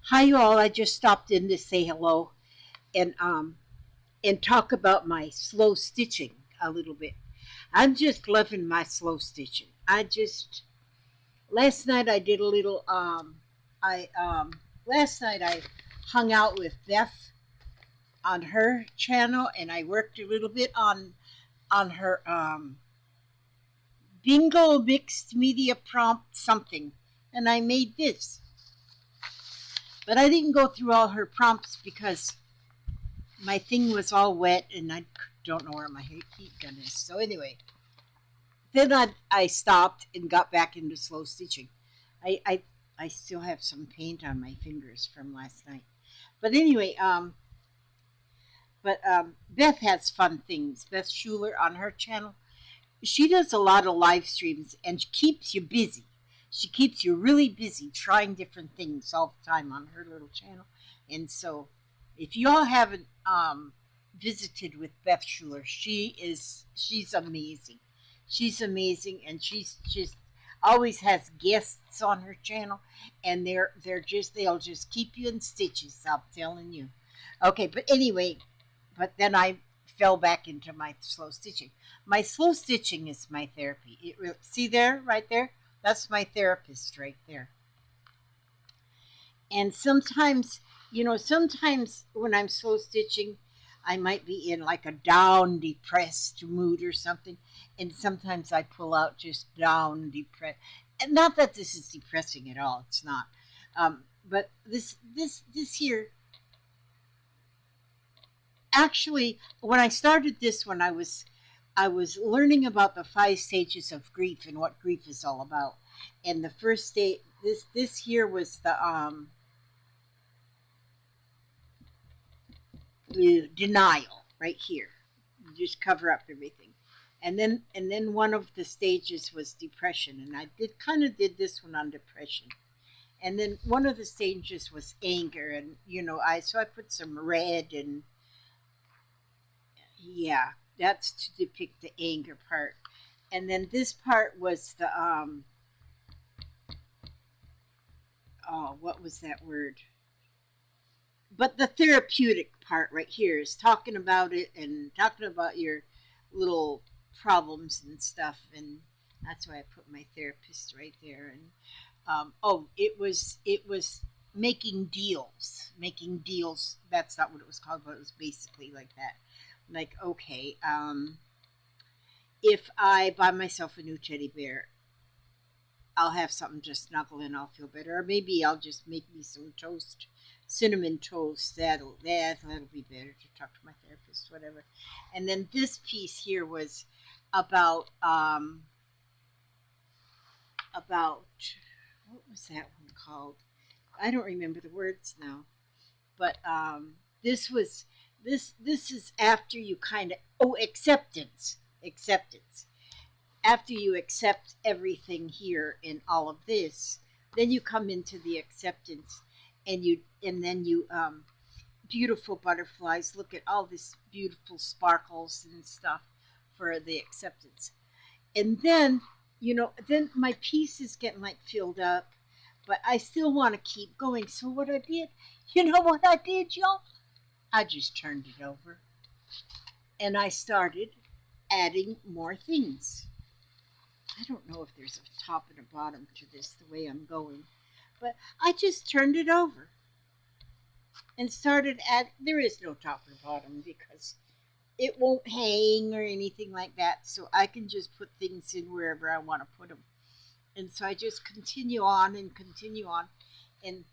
Hi, you all. I just stopped in to say hello and talk about my slow stitching a little bit. I'm just loving my slow stitching. I just last night I did a little I last night I hung out with Beth on her channel and I worked a little bit on her bingo mixed media prompt something, and I made this. But I didn't go through all her prompts because my thing was all wet and I don't know where my heat gun is. So anyway, then I stopped and got back into slow stitching. I, I I still have some paint on my fingers from last night. But anyway, Beth has fun things. Beth Schuler on her channel, she does a lot of live streams and she keeps you busy. She keeps you really busy trying different things all the time on her little channel. And so, if you all haven't visited with Beth Schuler, she's amazing. She's amazing, and she's just always has guests on her channel, and they'll just keep you in stitches. I'm telling you. Okay, but anyway, but then I fell back into my slow stitching. My slow stitching is my therapy. See there, right there? That's my therapist right there. And sometimes, sometimes when I'm slow stitching, I might be in like a down, depressed mood or something. And sometimes I pull out just down, depressed. And not that this is depressing at all. It's not. But this here, actually, when I started this one, I was learning about the 5 stages of grief and what grief is all about. And the first stage, this here was the denial right here. You just cover up everything. And then one of the stages was depression, and I did this one on depression. And then one of the stages was anger, and I put some red, and yeah, that's to depict the anger part. And then this part was the oh, what was that word? But the therapeutic part right here is talking about it and talking about your little problems and stuff, and that's why I put my therapist right there. And it was making deals. That's not what it was called, but it was basically like that. Like, okay, if I buy myself a new teddy bear, I'll have something to snuggle in. I'll feel better. Or maybe I'll just make me some toast, cinnamon toast. That'll be better to talk to my therapist, whatever. And then this piece here was about about what was that one called? I don't remember the words now. But this is after you kind of acceptance. After you accept everything here in all of this, then you come into the acceptance, and then you beautiful butterflies. Look at all this beautiful sparkles and stuff for the acceptance. And then, then my piece is getting like filled up, but I still want to keep going. So what I did, what I did, y'all? I just turned it over and I started adding more things. I don't know if there's a top and a bottom to this the way I'm going, but I just turned it over and started there is no top and bottom because it won't hang or anything like that, so I can just put things in wherever I want to put them. And so I just continue on and continue on. And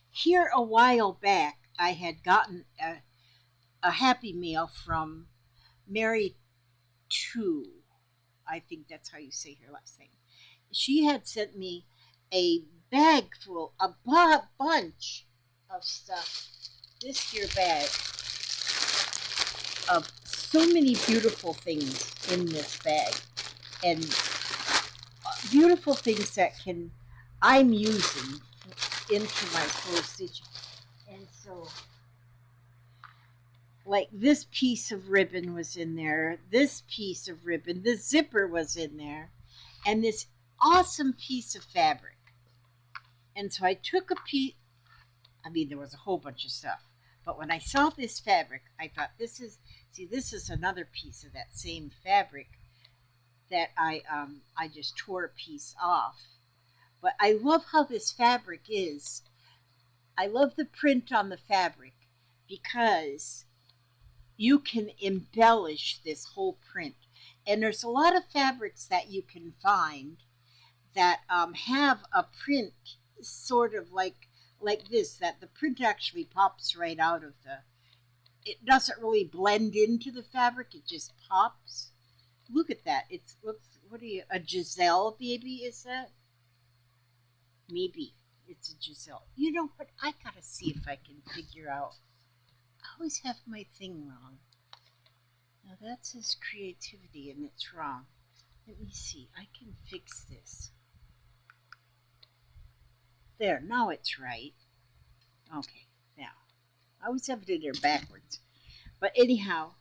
here a while back, I had gotten a Happy Mail from Mary 2. I think that's how you say her last name. She had sent me a bag full, bunch of stuff. This here bag of so many beautiful things in this bag, and beautiful things that I'm using into my slow stitching. And so, like, this piece of ribbon was in there, this piece of ribbon, the zipper was in there, and this awesome piece of fabric. And so I took a piece. I mean, there was a whole bunch of stuff. But when I saw this fabric, I thought, this is another piece of that same fabric that I just tore a piece off. But I love how this fabric is. I love the print on the fabric because you can embellish this whole print. And there's a lot of fabrics that you can find that have a print sort of like this, that the print actually pops right out of the. It doesn't really blend into the fabric; it just pops. Look at that! It looks. What are you? A Giselle baby? Is that? Maybe it's a Giselle. You know what? I gotta see if I can figure out. I always have my thing wrong. Now that says creativity and it's wrong. Let me see. I can fix this. There, now it's right. Okay, now. I always have it in there backwards. But anyhow,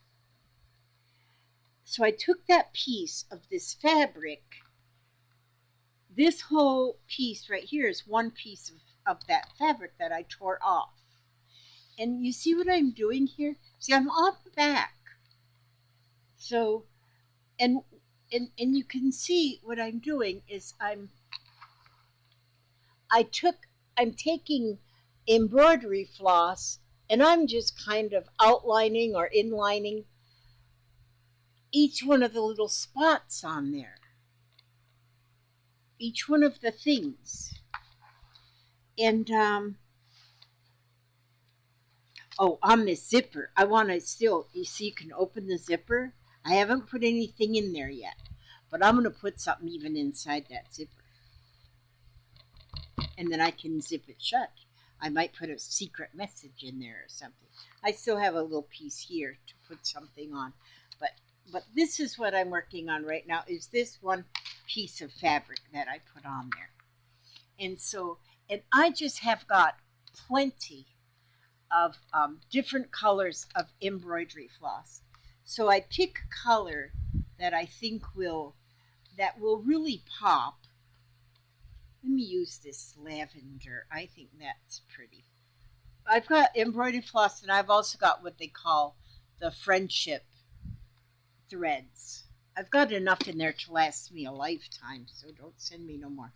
so I took that piece of this fabric. This whole piece right here is one piece of that fabric that I tore off. And you see what I'm doing here? See, I'm on the back. So, and you can see what I'm doing is I'm taking embroidery floss and I'm just kind of outlining or inlining each one of the little spots on there. Each one of the things. And oh, on this zipper, I want to still, you see, you can open the zipper. I haven't put anything in there yet, but I'm going to put something even inside that zipper. And then I can zip it shut. I might put a secret message in there or something. I still have a little piece here to put something on. But this is what I'm working on right now, is this one piece of fabric that I put on there. And so, and I just have got plenty of different colors of embroidery floss. So I pick a color that I think will really pop. Let me use this lavender. I think that's pretty. I've got embroidery floss, and I've also got what they call the friendship threads. I've got enough in there to last me a lifetime, so don't send me no more.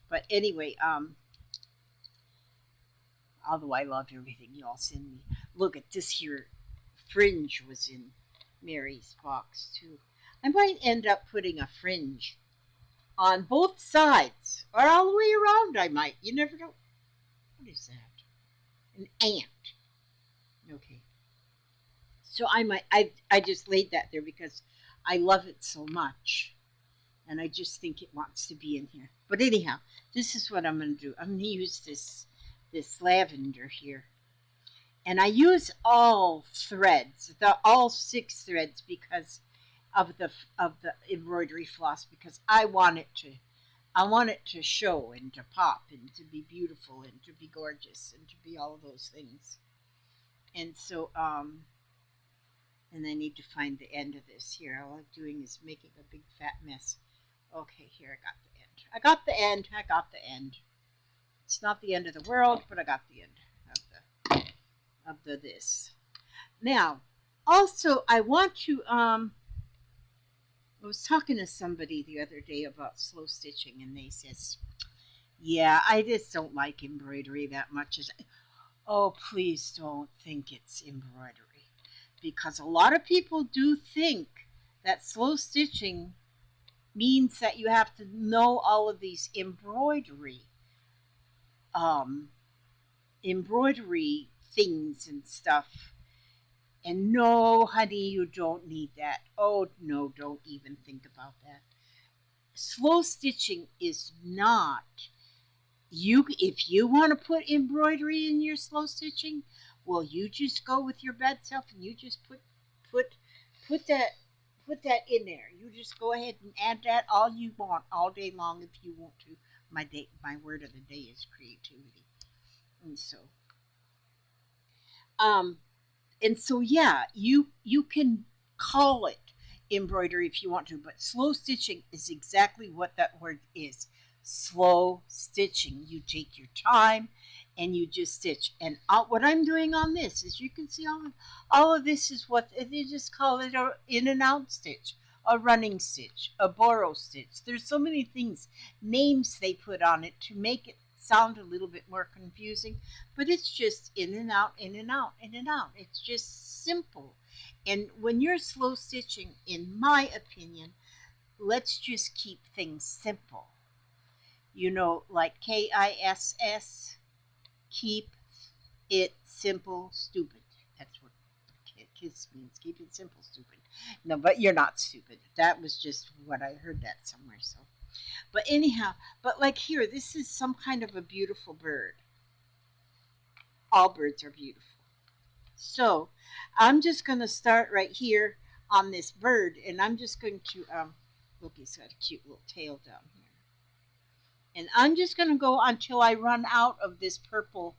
But anyway, although I love everything you all send me. Look at this here. Fringe was in Mary's box too. I might end up putting a fringe on both sides, or all the way around. I might. You never know. What is that? An ant. Okay. So I just laid that there because I love it so much. And I just think it wants to be in here. But anyhow, this is what I'm going to do. I'm going to use this lavender here. And I use all threads, all 6 threads, because of the embroidery floss, because I want it to show and to pop and to be beautiful and to be gorgeous and to be all of those things. And so and I need to find the end of this here. All I'm doing is making a big fat mess. Okay, here I got the end. I got the end. I got the end. It's not the end of the world, but I got the end of the this. Now, also I want to I was talking to somebody the other day about slow stitching, and they says, "Yeah, I just don't like embroidery that much." Oh, please don't think it's embroidery, because a lot of people do think that slow stitching means that you have to know all of these embroidery things and stuff. And no, honey, you don't need that. Oh, no, don't even think about that. Slow stitching is not. If you want to put embroidery in your slow stitching, well, you just go with your bed self and you just put that in there. You just go ahead and add that all you want all day long if you want to. My word of the day is creativity. And so yeah, you can call it embroidery if you want to, but slow stitching is exactly what that word is. slow stitching. You take your time and you just stitch. And what I'm doing on this is, you can see all of this is what they just call it a in and out stitch, a running stitch, a borrow stitch. There's so many things, names they put on it to make it sound a little bit more confusing, but it's just in and out, in and out, in and out. It's just simple. And when you're slow stitching, in my opinion, let's just keep things simple. Like KISS, keep it simple, stupid. That's what KISS means. Keep it simple, stupid. No, but you're not stupid. That was just what I heard that somewhere. So, but anyhow, but like here, this is some kind of a beautiful bird. All birds are beautiful. So, I'm just going to start right here on this bird, and I'm just going to look. He's got a cute little tail down here. And I'm just going to go until I run out of this purple.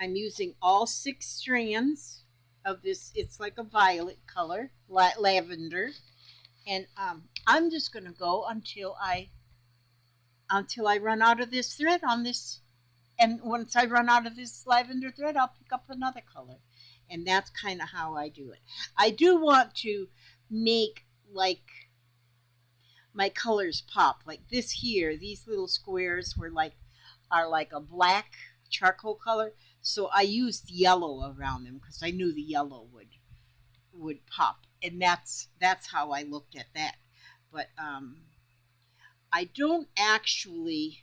I'm using all 6 strands of this. It's like a violet color, lavender. And I'm just going to go until I run out of this thread on this. And once I run out of this lavender thread, I'll pick up another color. And that's kind of how I do it. I do want to make like my colors pop, like this here. These little squares are like a black charcoal color, so I used yellow around them because I knew the yellow would pop, and that's how I looked at that. But I don't actually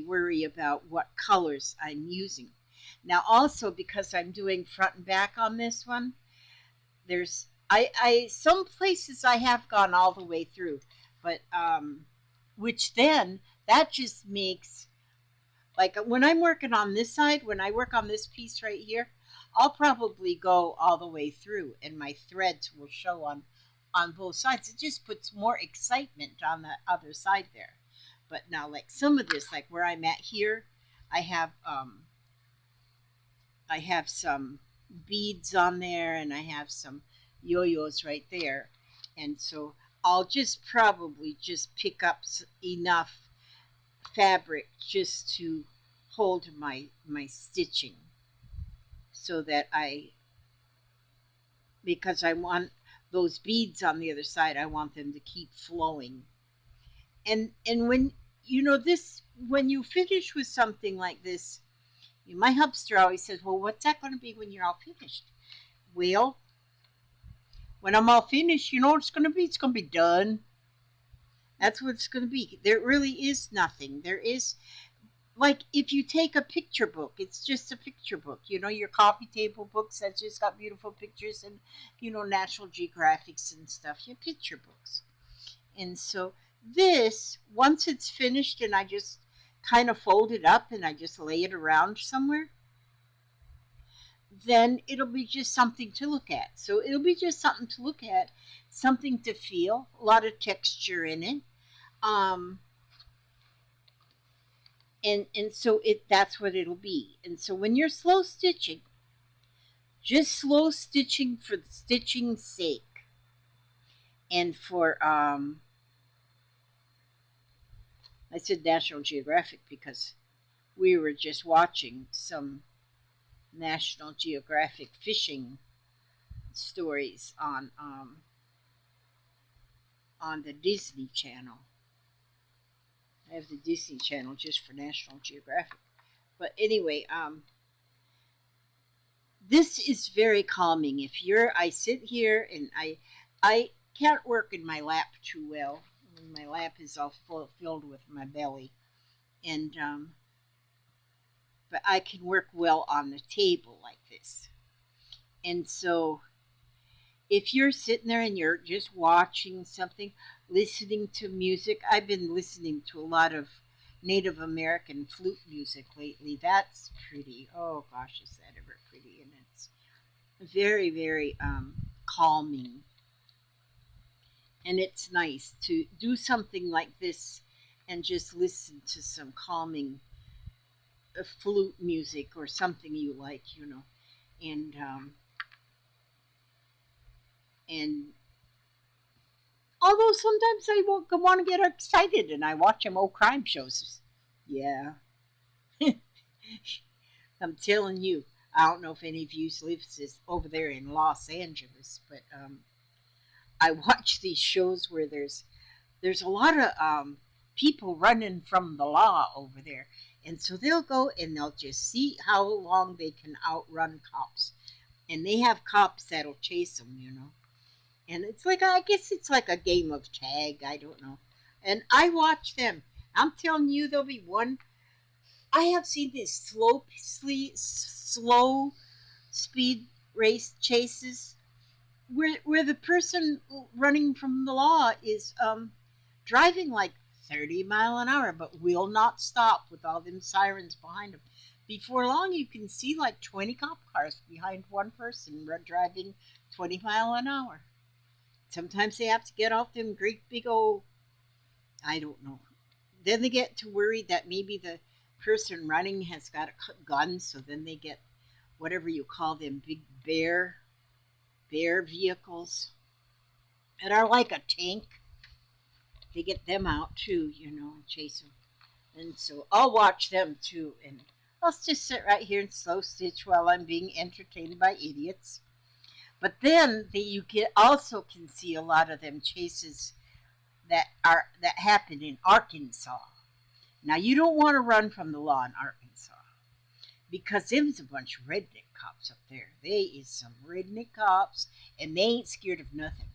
worry about what colors I'm using. Now also, because I'm doing front and back on this one, there's I some places I have gone all the way through, but which then that just makes, like when I'm working on this side, when I work on this piece right here, I'll probably go all the way through and my threads will show on both sides. It just puts more excitement on the other side there. But now, like some of this, like where I'm at here, I have some beads on there, and I have some yo-yos right there, and so I'll just probably just pick up enough fabric just to hold my stitching, so that because I want those beads on the other side, I want them to keep flowing. And when this, when you finish with something like this, my hubster always says, well, what's that going to be when you're all finished? Well, when I'm all finished, you know what it's going to be? It's going to be done. That's what it's going to be. There really is nothing. There is, like, if you take a picture book, it's just a picture book. Your coffee table books that just got beautiful pictures, and, National Geographics and stuff, your picture books. And so this, once it's finished and I just kind of fold it up and I just lay it around somewhere, then it'll be just something to look at. So it'll be just something to look at, something to feel, a lot of texture in it. And so that's what it'll be. And so when you're slow stitching, just slow stitching for the stitching's sake, and for I said National Geographic because we were just watching some National Geographic fishing stories on the Disney Channel. I have the Disney Channel just for National Geographic. But anyway, this is very calming. I sit here and I can't work in my lap too well. My lap is all filled with my belly, and but I can work well on the table like this. And so if you're sitting there and you're just watching something, listening to music, I've been listening to a lot of Native American flute music lately. That's pretty. Oh gosh, is that ever pretty? And it's very, very calming. And it's nice to do something like this and just listen to some calming flute music or something you like, and Although sometimes I want to get excited and I watch them old crime shows. Yeah, I'm telling you. I don't know if any of you live over there in Los Angeles, but I watch these shows where there's a lot of people running from the law over there, and so they'll go and they'll just see how long they can outrun cops, and they have cops that'll chase them, and it's like I guess it's like a game of tag. I don't know, and I watch them. I'm telling you, there'll be one. I have seen these slow speed race chases where the person running from the law is driving like 30 mile an hour, but will not stop with all them sirens behind him. Before long, you can see like 20 cop cars behind one person driving 20 mile an hour. Sometimes they have to get off them great big old, I don't know. Then they get to worry that maybe the person running has got a gun, so then they get whatever you call them big bear vehicles that are like a tank. They get them out too, and chase them. And so I'll watch them too, and I'll just sit right here and slow stitch while I'm being entertained by idiots. But then you also can see a lot of them chases that happen in Arkansas. Now you don't want to run from the law in Arkansas because them's a bunch of redneck cops up there. They is some redneck cops, and they ain't scared of nothing.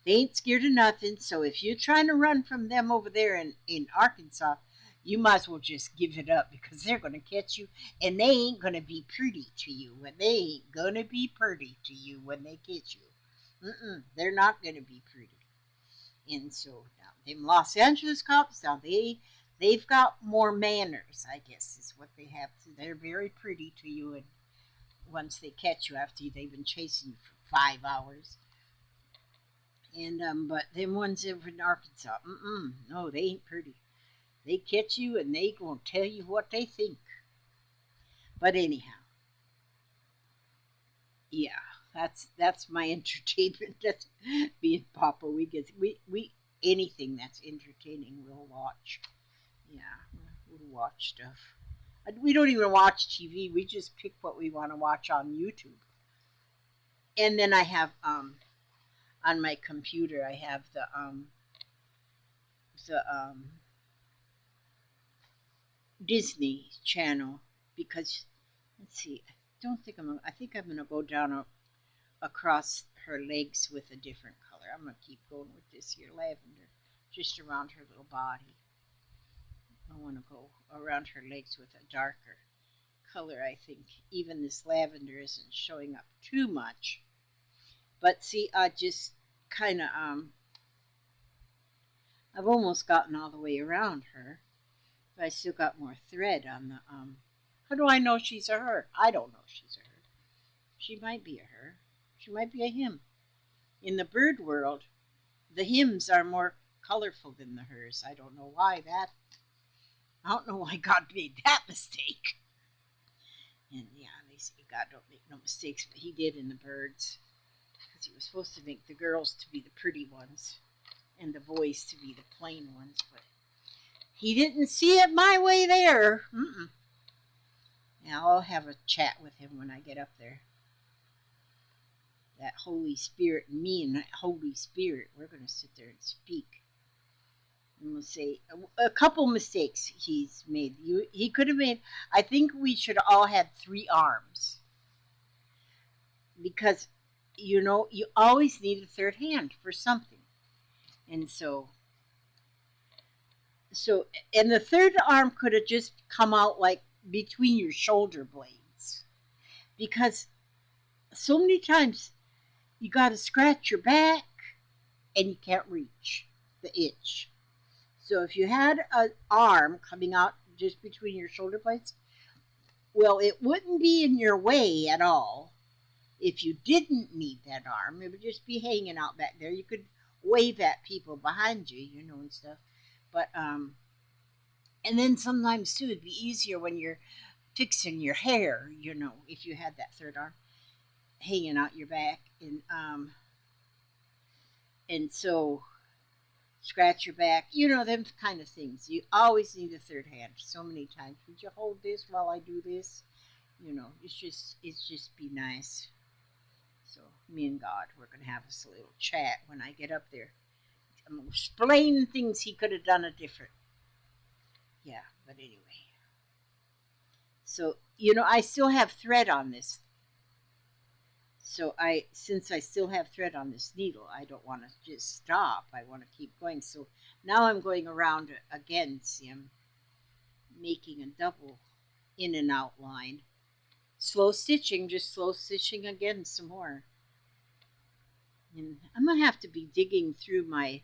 They ain't scared of nothing. So if you're trying to run from them over there in Arkansas, you might as well just give it up because they're going to catch you, and they ain't going to be pretty to you. They ain't going to be pretty to you when they catch you. They're not going to be pretty. And so now them Los Angeles cops, now they've got more manners, I guess is what they have. They're very pretty to you, and once they catch you after they've been chasing you for 5 hours. And but them ones over in Arkansas, no, they ain't pretty. They catch you and they gonna tell you what they think. But anyhow, yeah, that's my entertainment. That's being Papa. We anything that's entertaining we'll watch. Yeah, we'll watch stuff. We don't even watch TV. We just pick what we want to watch on YouTube. And then I have on my computer I have the Disney Channel because let's see. I think I'm gonna go down across her legs with a different color. I'm gonna keep going with this here lavender, just around her little body. I want to go around her legs with a darker color. I think even this lavender isn't showing up too much. But see, I just kind of I've almost gotten all the way around her, but I still got more thread on the How do I know she's a her? I don't know she's a her. She might be a her. She might be a him. In the bird world, the hims are more colorful than the hers. I don't know why that. I don't know why God made that mistake. And yeah, they say God don't make no mistakes, but He did in the birds because He was supposed to make the girls to be the pretty ones and the boys to be the plain ones, but He didn't see it my way there. Now I'll have a chat with Him when I get up there. That Holy Spirit, me and that Holy Spirit, we're going to sit there and speak. And we'll say a couple mistakes He's made. He could have made, I think we should all had 3 arms. Because, you always need a third hand for something. And and the third arm could have just come out like between your shoulder blades. Because so many times you got to scratch your back and you can't reach the itch. So if you had an arm coming out just between your shoulder blades, well, it wouldn't be in your way at all. If you didn't need that arm, it would just be hanging out back there. You could wave at people behind you, and stuff. But and then sometimes too, it'd be easier when you're fixing your hair, if you had that third arm hanging out your back. And And so scratch your back, you know, them kind of things. You always need a third hand. So many times, would you hold this while I do this? You know, it's just be nice. So me and God, we're gonna have us a little chat when I get up there. I'm gonna explain things he could have done a different. Yeah, but anyway. So you know, I still have thread on this. So since I still have thread on this needle, I don't want to just stop. I want to keep going. So now I'm going around again. See, I'm making a double in and out line. Slow stitching, just slow stitching again some more. And I'm gonna have to be digging through my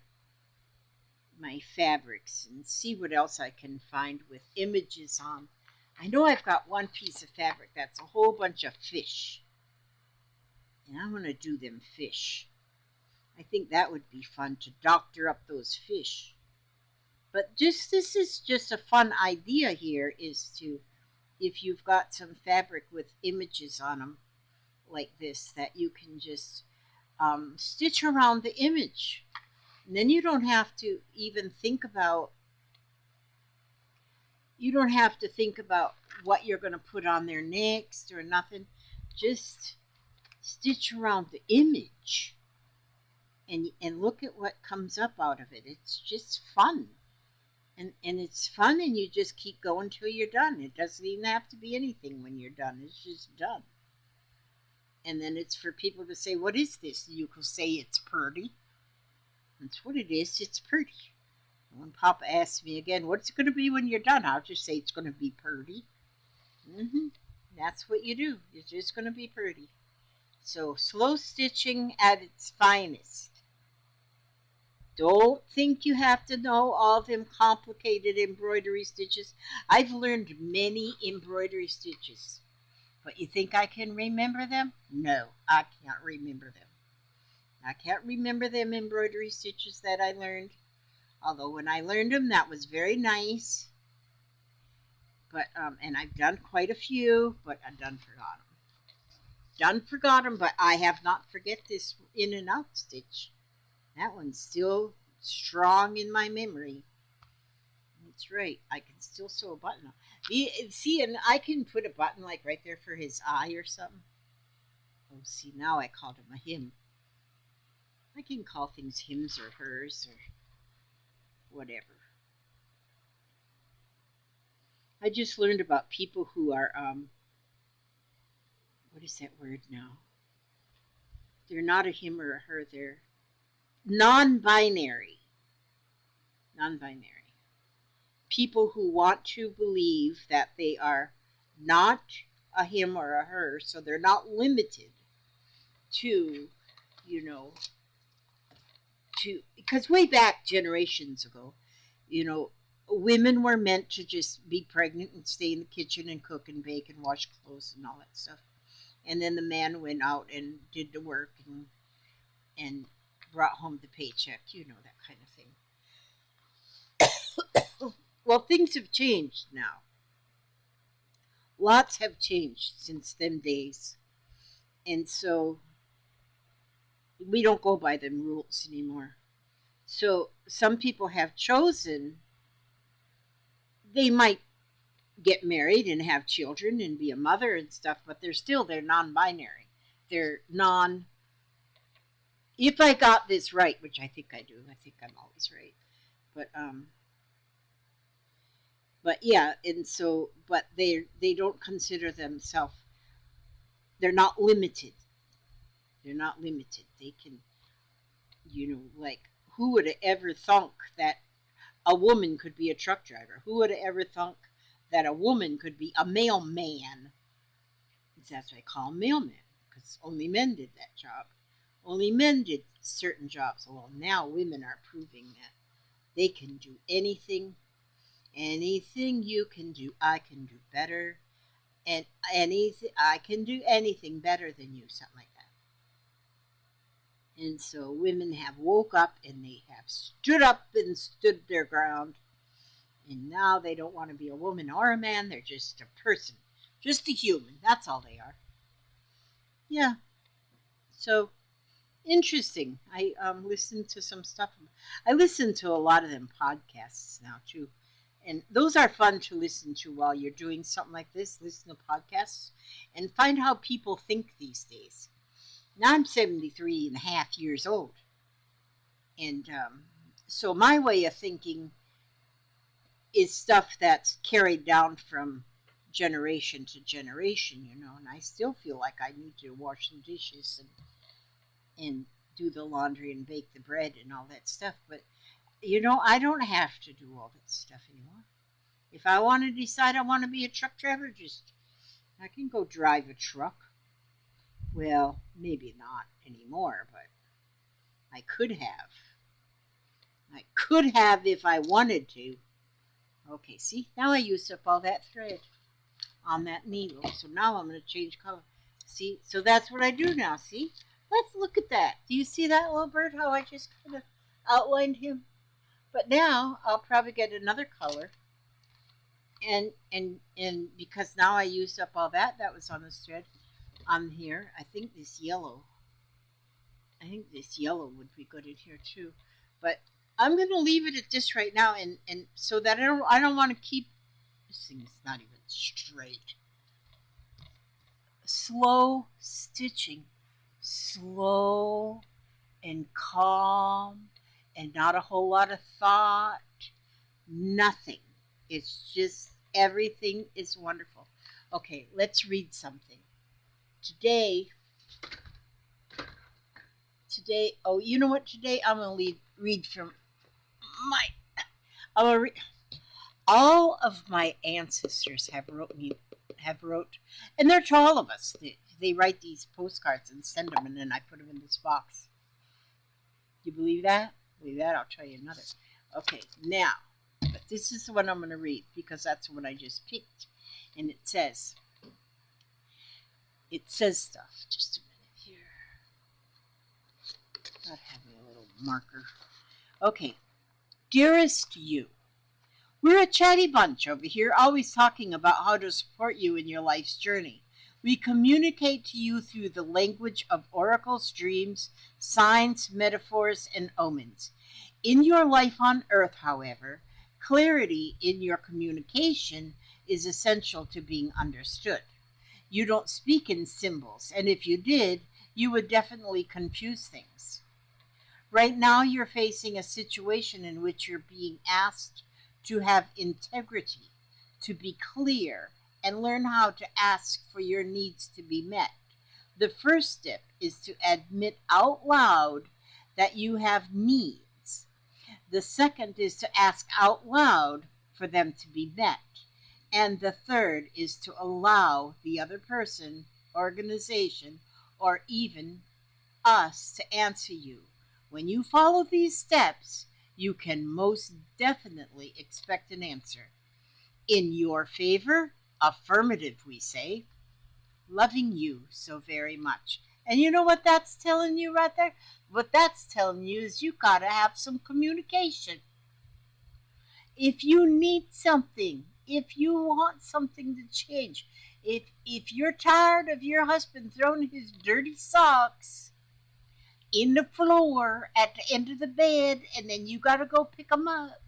fabrics and see what else I can find with images on. I know I've got one piece of fabric that's a whole bunch of fish, and I want to do them fish. I think that would be fun to doctor up those fish. But just this is just a fun idea here is to, if you've got some fabric with images on them like this, that you can just stitch around the image. And then you don't have to even think about, you don't have to think about what you're going to put on there next or nothing. Just stitch around the image and look at what comes up out of it. It's just fun. And it's fun, and you just keep going till you're done. It doesn't even have to be anything when you're done. It's just done. And then it's for people to say, what is this? You can say it's pretty. That's what it is. It's pretty. When Papa asks me again, what's it going to be when you're done? I'll just say it's going to be pretty. That's what you do. It's just going to be pretty. So slow stitching at its finest. Don't think you have to know all them complicated embroidery stitches. I've learned many embroidery stitches. But you think I can remember them? No, I can't remember them. I can't remember them embroidery stitches that I learned. Although when I learned them, that was very nice. But and I've done quite a few, but I done forgot them. Done forgot them, but I have not forget this in and out stitch. That one's still strong in my memory. That's right. I can still sew a button on. See, and I can put a button like right there for his eye or something. Oh, see, now I called him a him. I can call things hims or hers or whatever. I just learned about people who are, what is that word now? They're not a him or a her, they're non-binary. Non-binary. People who want to believe that they are not a him or a her, so they're not limited to, you know, because way back generations ago, you know, women were meant to just be pregnant and stay in the kitchen and cook and bake and wash clothes and all that stuff. And then the man went out and did the work and brought home the paycheck, you know, that kind of thing. Well, things have changed now. Lots have changed since them days. And so we don't go by them rules anymore. So some people have chosen, they might get married and have children and be a mother and stuff, but they're non-binary. They're non. If I got this right, which I think I do, I think I'm always right. But but yeah, and so but they don't consider themselves. They're not limited. They're not limited. They can, you know, like who would have ever thunk that a woman could be a truck driver? Who would have ever thunk that a woman could be a mailman? That's what I call them mailmen, because only men did that job. Only men did certain jobs. Well, now women are proving that they can do anything. Anything you can do, I can do better. And anything I can do anything better than you, something like that. And so women have woke up and they have stood up and stood their ground. And now they don't want to be a woman or a man. They're just a person, just a human. That's all they are. Yeah. So Interesting. I listened to some stuff. I listen to a lot of them podcasts now too, and those are fun to listen to while you're doing something like this. Listen to podcasts and find how people think these days. Now I'm 73 and a half years old, and so my way of thinking is stuff that's carried down from generation to generation, you know. And I still feel like I need to wash some dishes and do the laundry and bake the bread and all that stuff. But you know, I don't have to do all that stuff anymore. If I want to decide I want to be a truck driver, just I can go drive a truck. Well, maybe not anymore, but I could have. I could have if I wanted to. Okay, see, now I used up all that thread on that needle, so now I'm going to change color. See, so that's what I do now. See, let's look at that. Do you see that little bird? How I just kind of outlined him. But now I'll probably get another color, and because now I used up all that was on this thread on here. I think this yellow. I think this yellow would be good in here too, but I'm gonna leave it at this right now, and so that I don't want to keep this thing's not even straight. Slow stitching, slow and calm, and not a whole lot of thought. Nothing. It's just everything is wonderful. Okay, let's read something. Today, oh, you know what? Today I'm going to read from my, I'm gonna read, all of my ancestors have wrote, and they're to all of us. They write these postcards and send them, and then I put them in this box. You believe that? Believe that? I'll tell you another. Okay, now, but this is the one I'm going to read because that's what I just picked. And it says stuff. Just a minute here. Not having a little marker. Okay. Dearest you, we're a chatty bunch over here, always talking about how to support you in your life's journey. We communicate to you through the language of oracles, dreams, signs, metaphors, and omens. In your life on earth, however, clarity in your communication is essential to being understood. You don't speak in symbols, and if you did, you would definitely confuse things. Right now, you're facing a situation in which you're being asked to have integrity, to be clear, and learn how to ask for your needs to be met. The first step is to admit out loud that you have needs. The second is to ask out loud for them to be met. And the third is to allow the other person, organization, or even us to answer you. When you follow these steps, you can most definitely expect an answer. In your favor, affirmative, we say. Loving you so very much. And you know what that's telling you right there? What that's telling you is you got to have some communication. If you need something, if you want something to change, if you're tired of your husband throwing his dirty socks in the floor at the end of the bed and then you got to go pick them up,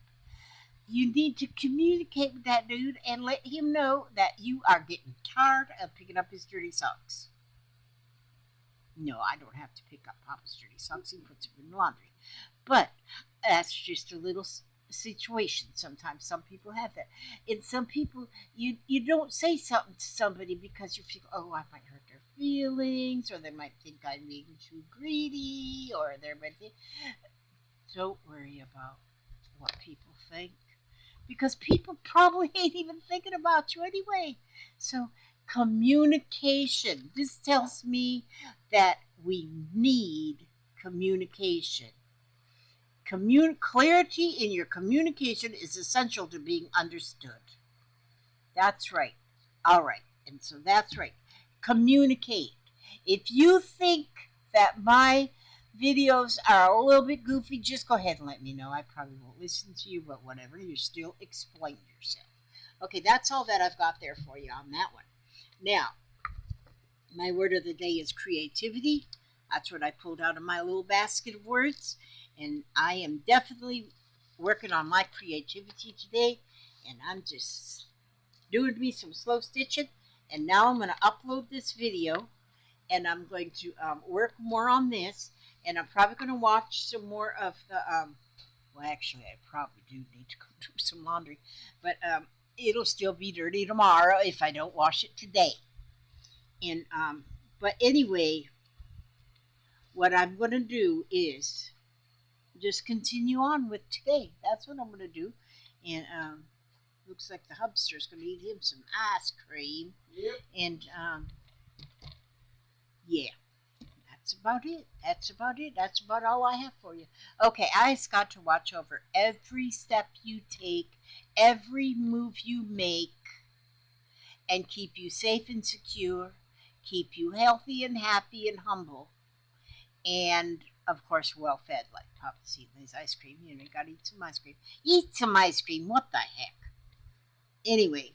you need to communicate with that dude and let him know that you are getting tired of picking up his dirty socks. No, I don't have to pick up Papa's dirty socks. He puts them in the laundry. But that's just a little situation. Sometimes some people have that. And some people, you don't say something to somebody because you feel, oh, I might hurt their feelings, or they might think I'm being too greedy, or they might think, don't worry about what people think because people probably ain't even thinking about you anyway. So, communication. This tells me that we need communication. Clarity in your communication is essential to being understood. That's right. All right. And so that's right. Communicate. If you think that my videos are a little bit goofy, just go ahead and let me know. I probably won't listen to you, but whatever. You still explain yourself. Okay, that's all that I've got there for you on that one. Now, my word of the day is creativity. That's what I pulled out of my little basket of words. And I am definitely working on my creativity today. And I'm just doing me some slow stitching. And now I'm going to upload this video. And I'm going to work more on this. And I'm probably going to watch some more of the well, actually, I probably do need to go do some laundry, but it'll still be dirty tomorrow if I don't wash it today. And but anyway, what I'm going to do is just continue on with today. That's what I'm going to do. And looks like the hubster's going to eat him some ice cream. Yep. And yeah. That's about it. That's about it. That's about all I have for you. Okay, I just got to watch over every step you take, every move you make, and keep you safe and secure, keep you healthy and happy and humble, and of course, well fed, like Papa Seedling's ice cream. You know, you gotta eat some ice cream. Eat some ice cream. What the heck? Anyway,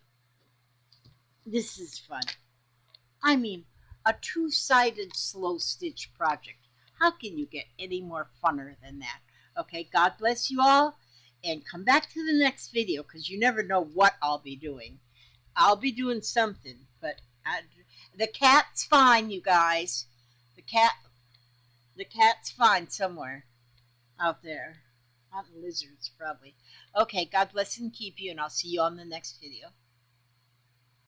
this is fun. I mean, a two-sided slow stitch project. How can you get any more funner than that? Okay, God bless you all, and come back to the next video because you never know what I'll be doing. I'll be doing something, but the cat's fine, you guys. The cat's fine somewhere out there. Not lizards, probably. Okay, God bless and keep you, and I'll see you on the next video.